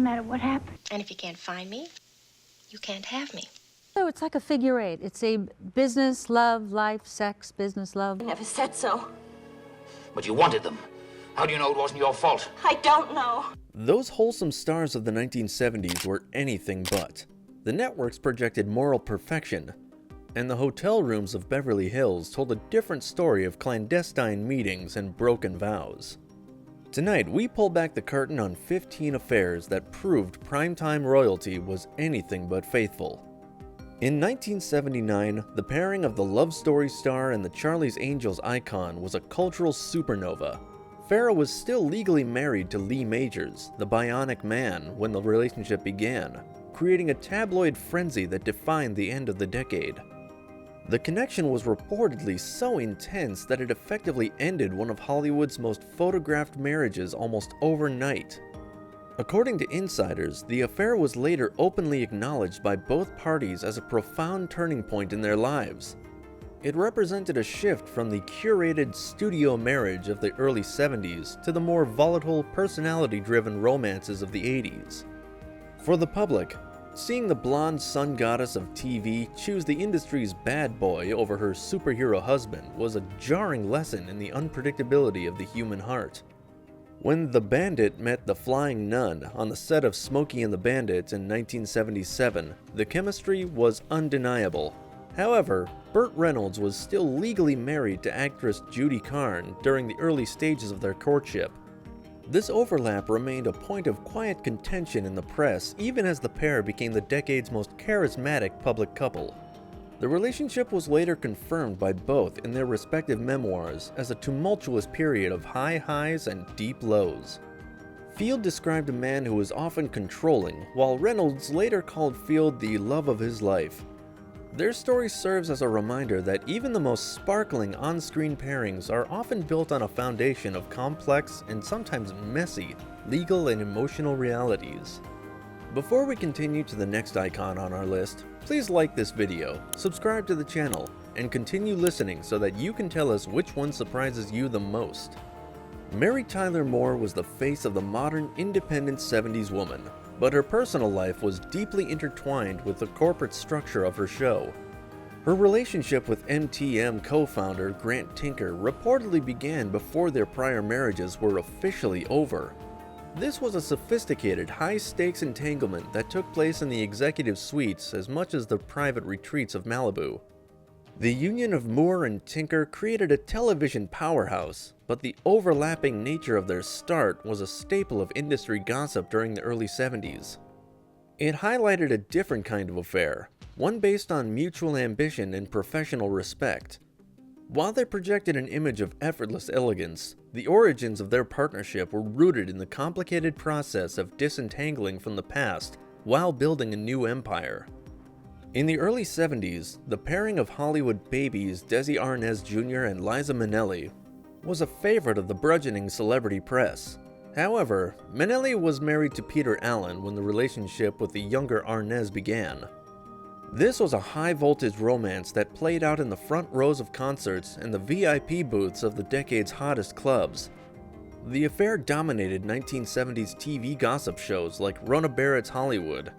matter what happened. And if you can't find me, you can't have me. So it's like a figure eight. It's a business, love, life, sex, business, love. I never said so. But you wanted them. How do you know it wasn't your fault? I don't know. Those wholesome stars of the 1970s were anything but. The networks projected moral perfection, and the hotel rooms of Beverly Hills told a different story of clandestine meetings and broken vows. Tonight, we pull back the curtain on 15 affairs that proved primetime royalty was anything but faithful. In 1979, the pairing of the love story star and the Charlie's Angels icon was a cultural supernova. Farrah was still legally married to Lee Majors, the Bionic Man, when the relationship began, creating a tabloid frenzy that defined the end of the decade. The connection was reportedly so intense that it effectively ended one of Hollywood's most photographed marriages almost overnight. According to insiders, the affair was later openly acknowledged by both parties as a profound turning point in their lives. It represented a shift from the curated studio marriage of the early 70s to the more volatile, personality-driven romances of the 80s. For the public, seeing the blonde sun goddess of TV choose the industry's bad boy over her superhero husband was a jarring lesson in the unpredictability of the human heart. When the Bandit met the Flying Nun on the set of Smokey and the Bandit in 1977, the chemistry was undeniable. However, Burt Reynolds was still legally married to actress Judy Carn during the early stages of their courtship. This overlap remained a point of quiet contention in the press even as the pair became the decade's most charismatic public couple. The relationship was later confirmed by both in their respective memoirs as a tumultuous period of high highs and deep lows. Field described a man who was often controlling, while Reynolds later called Field the love of his life. Their story serves as a reminder that even the most sparkling on-screen pairings are often built on a foundation of complex and sometimes messy legal and emotional realities. Before we continue to the next icon on our list, please like this video, subscribe to the channel, and continue listening so that you can tell us which one surprises you the most. Mary Tyler Moore was the face of the modern, independent 70s woman, but her personal life was deeply intertwined with the corporate structure of her show. Her relationship with MTM co-founder Grant Tinker reportedly began before their prior marriages were officially over. This was a sophisticated, high-stakes entanglement that took place in the executive suites as much as the private retreats of Malibu. The union of Moore and Tinker created a television powerhouse, but the overlapping nature of their start was a staple of industry gossip during the early 70s. It highlighted a different kind of affair, one based on mutual ambition and professional respect. While they projected an image of effortless elegance, the origins of their partnership were rooted in the complicated process of disentangling from the past while building a new empire. In the early 70s, the pairing of Hollywood babies Desi Arnaz Jr. and Liza Minnelli was a favorite of the burgeoning celebrity press. However, Minnelli was married to Peter Allen when the relationship with the younger Arnaz began. This was a high-voltage romance that played out in the front rows of concerts and the VIP booths of the decade's hottest clubs. The affair dominated 1970s TV gossip shows like Rona Barrett's Hollywood,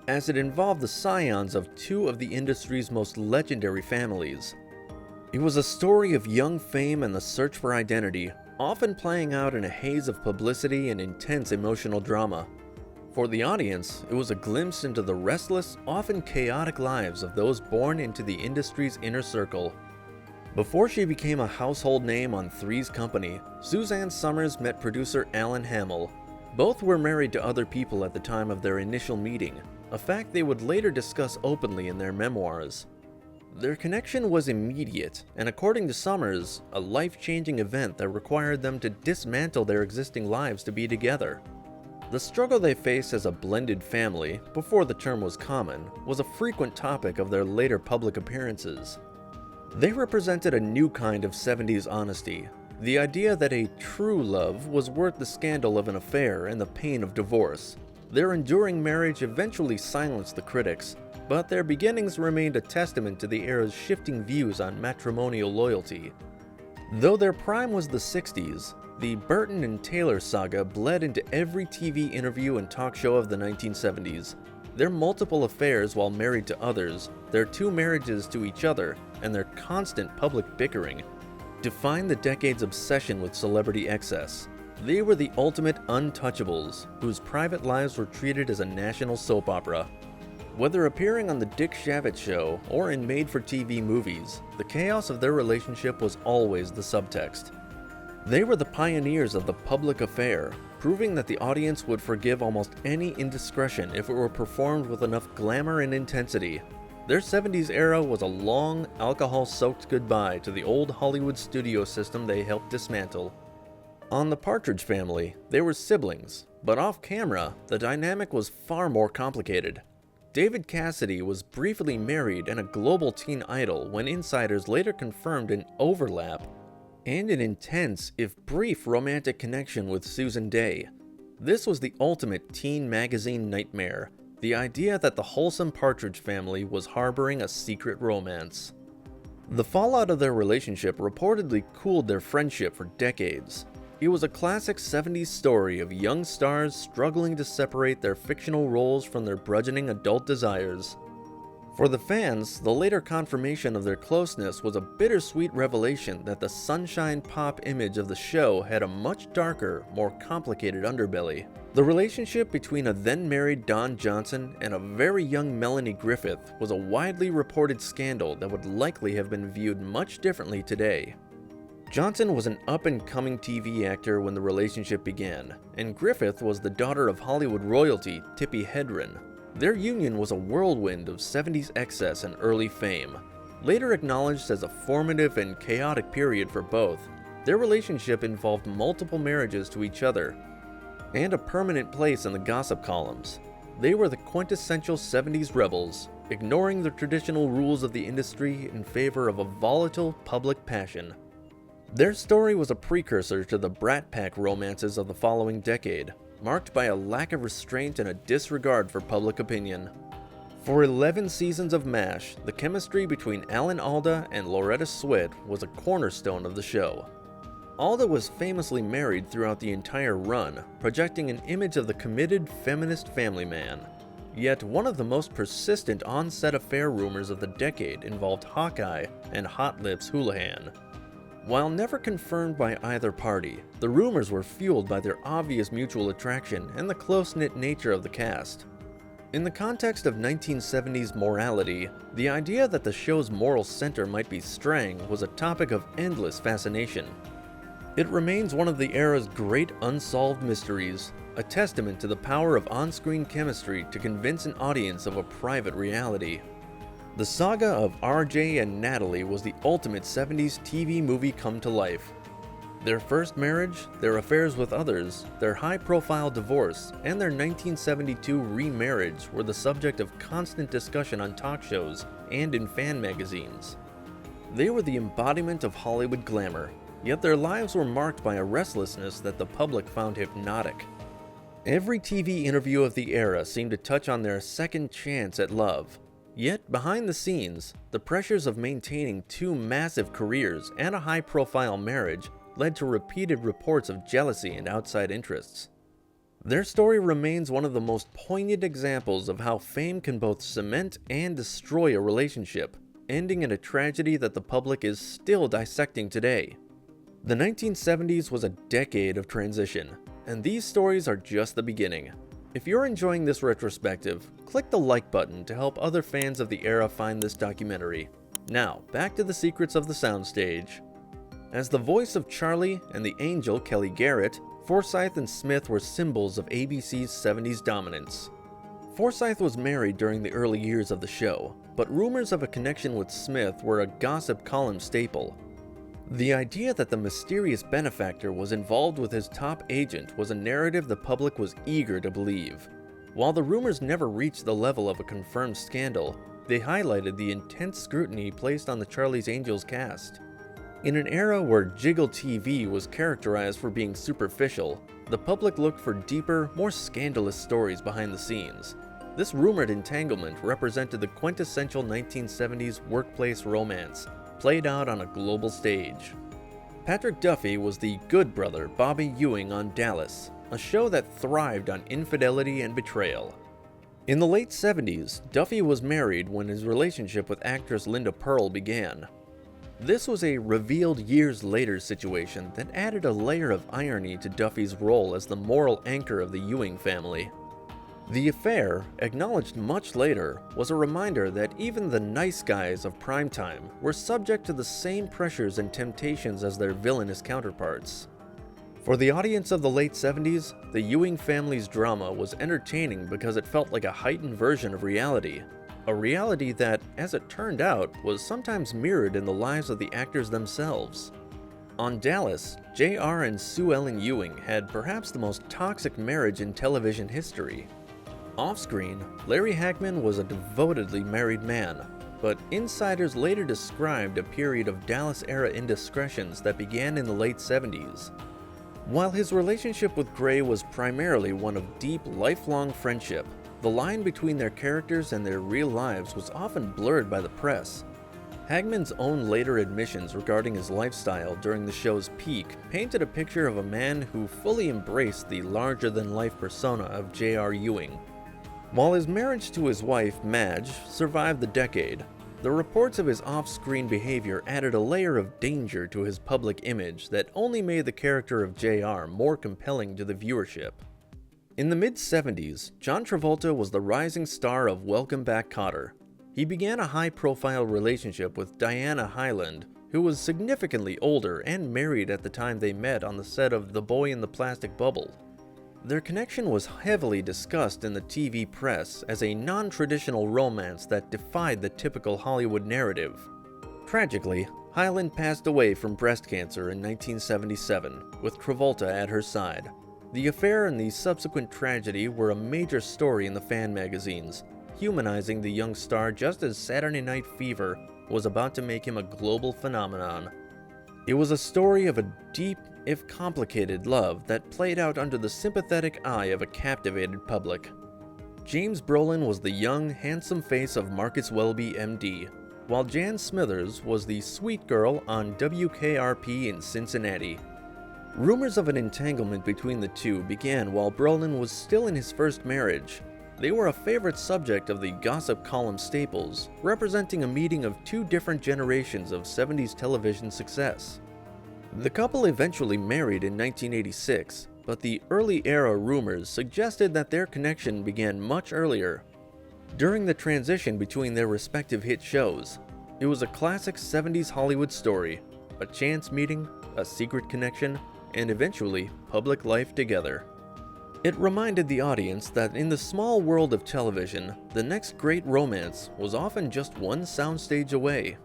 as it involved the scions of two of the industry's most legendary families. It was a story of young fame and the search for identity, often playing out in a haze of publicity and intense emotional drama. For the audience, it was a glimpse into the restless, often chaotic lives of those born into the industry's inner circle. Before she became a household name on Three's Company, Suzanne Summers met producer Alan Hamill. Both were married to other people at the time of their initial meeting, a fact they would later discuss openly in their memoirs. Their connection was immediate, and according to Summers, a life-changing event that required them to dismantle their existing lives to be together. The struggle they faced as a blended family, before the term was common, was a frequent topic of their later public appearances. They represented a new kind of 70s honesty, the idea that a true love was worth the scandal of an affair and the pain of divorce. Their enduring marriage eventually silenced the critics, but their beginnings remained a testament to the era's shifting views on matrimonial loyalty. Though their prime was the 60s, The Burton and Taylor saga bled into every TV interview and talk show of the 1970s. Their multiple affairs while married to others, their 2 marriages to each other, and their constant public bickering defined the decade's obsession with celebrity excess. They were the ultimate untouchables, whose private lives were treated as a national soap opera. Whether appearing on The Dick Cavett Show or in made-for-TV movies, the chaos of their relationship was always the subtext. They were the pioneers of the public affair, proving that the audience would forgive almost any indiscretion if it were performed with enough glamour and intensity. Their 70s era was a long, alcohol-soaked goodbye to the old Hollywood studio system they helped dismantle. On The Partridge Family, they were siblings, but off-camera, the dynamic was far more complicated. David Cassidy was briefly married and a global teen idol when insiders later confirmed an overlap and an intense, if brief, romantic connection with Susan Day. This was the ultimate teen magazine nightmare, the idea that the wholesome Partridge Family was harboring a secret romance. The fallout of their relationship reportedly cooled their friendship for decades. It was a classic 70s story of young stars struggling to separate their fictional roles from their burgeoning adult desires. For the fans, the later confirmation of their closeness was a bittersweet revelation that the sunshine pop image of the show had a much darker, more complicated underbelly. The relationship between a then-married Don Johnson and a very young Melanie Griffith was a widely reported scandal that would likely have been viewed much differently today. Johnson was an up-and-coming TV actor when the relationship began, and Griffith was the daughter of Hollywood royalty Tippi Hedren. Their union was a whirlwind of 70s excess and early fame. Later acknowledged as a formative and chaotic period for both, their relationship involved multiple marriages to each other and a permanent place in the gossip columns. They were the quintessential 70s rebels, ignoring the traditional rules of the industry in favor of a volatile public passion. Their story was a precursor to the Brat Pack romances of the following decade, marked by a lack of restraint and a disregard for public opinion. For 11 seasons of MASH, the chemistry between Alan Alda and Loretta Swit was a cornerstone of the show. Alda was famously married throughout the entire run, projecting an image of the committed feminist family man. Yet one of the most persistent on-set affair rumors of the decade involved Hawkeye and Hot Lips Houlihan. While never confirmed by either party, the rumors were fueled by their obvious mutual attraction and the close-knit nature of the cast. In the context of 1970s morality, the idea that the show's moral center might be Strang was a topic of endless fascination. It remains one of the era's great unsolved mysteries, a testament to the power of on-screen chemistry to convince an audience of a private reality. The saga of RJ and Natalie was the ultimate 70s TV movie come to life. Their first marriage, their affairs with others, their high-profile divorce, and their 1972 remarriage were the subject of constant discussion on talk shows and in fan magazines. They were the embodiment of Hollywood glamour, yet their lives were marked by a restlessness that the public found hypnotic. Every TV interview of the era seemed to touch on their second chance at love. Yet, behind the scenes, the pressures of maintaining 2 massive careers and a high-profile marriage led to repeated reports of jealousy and outside interests. Their story remains one of the most poignant examples of how fame can both cement and destroy a relationship, ending in a tragedy that the public is still dissecting today. The 1970s was a decade of transition, and these stories are just the beginning. If you're enjoying this retrospective, click the like button to help other fans of the era find this documentary. Now, back to the secrets of the soundstage. As the voice of Charlie and the angel Kelly Garrett, Forsyth and Smith were symbols of ABC's 70s dominance. Forsyth was married during the early years of the show, but rumors of a connection with Smith were a gossip column staple. The idea that the mysterious benefactor was involved with his top agent was a narrative the public was eager to believe. While the rumors never reached the level of a confirmed scandal, they highlighted the intense scrutiny placed on the Charlie's Angels cast. In an era where Jiggle TV was characterized for being superficial, the public looked for deeper, more scandalous stories behind the scenes. This rumored entanglement represented the quintessential 1970s workplace romance, played out on a global stage. Patrick Duffy was the good brother Bobby Ewing on Dallas, a show that thrived on infidelity and betrayal. In the late 70s, Duffy was married when his relationship with actress Linda Pearl began. This was a revealed years later situation that added a layer of irony to Duffy's role as the moral anchor of the Ewing family. The affair, acknowledged much later, was a reminder that even the nice guys of primetime were subject to the same pressures and temptations as their villainous counterparts. For the audience of the late 70s, the Ewing family's drama was entertaining because it felt like a heightened version of reality. A reality that, as it turned out, was sometimes mirrored in the lives of the actors themselves. On Dallas, J.R. and Sue Ellen Ewing had perhaps the most toxic marriage in television history. Off-screen, Larry Hagman was a devotedly married man, but insiders later described a period of Dallas-era indiscretions that began in the late 70s. While his relationship with Gray was primarily one of deep, lifelong friendship, the line between their characters and their real lives was often blurred by the press. Hagman's own later admissions regarding his lifestyle during the show's peak painted a picture of a man who fully embraced the larger-than-life persona of J.R. Ewing. While his marriage to his wife, Madge, survived the decade, the reports of his off-screen behavior added a layer of danger to his public image that only made the character of J.R. more compelling to the viewership. In the mid-70s, John Travolta was the rising star of Welcome Back, Kotter. He began a high-profile relationship with Diana Hyland, who was significantly older and married at the time they met on the set of The Boy in the Plastic Bubble. Their connection was heavily discussed in the TV press as a non-traditional romance that defied the typical Hollywood narrative. Tragically, Hyland passed away from breast cancer in 1977, with Travolta at her side. The affair and the subsequent tragedy were a major story in the fan magazines, humanizing the young star just as Saturday Night Fever was about to make him a global phenomenon. It was a story of a deep, if complicated, love that played out under the sympathetic eye of a captivated public. James Brolin was the young, handsome face of Marcus Welby, MD, while Jan Smithers was the sweet girl on WKRP in Cincinnati. Rumors of an entanglement between the two began while Brolin was still in his first marriage. They were a favorite subject of the gossip column staples, representing a meeting of two different generations of 70s television success. The couple eventually married in 1986, but the early-era rumors suggested that their connection began much earlier. During the transition between their respective hit shows, it was a classic 70s Hollywood story, a chance meeting, a secret connection, and eventually public life together. It reminded the audience that in the small world of television, the next great romance was often just one soundstage away.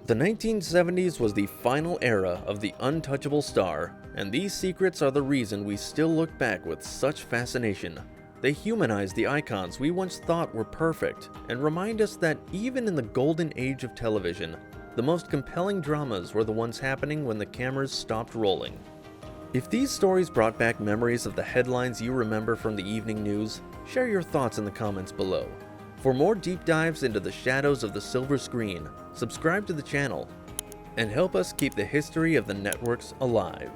The 1970s was the final era of the untouchable star, and these secrets are the reason we still look back with such fascination. They humanize the icons we once thought were perfect, and remind us that even in the golden age of television, the most compelling dramas were the ones happening when the cameras stopped rolling. If these stories brought back memories of the headlines you remember from the evening news, share your thoughts in the comments below. For more deep dives into the shadows of the silver screen, subscribe to the channel, and help us keep the history of the networks alive.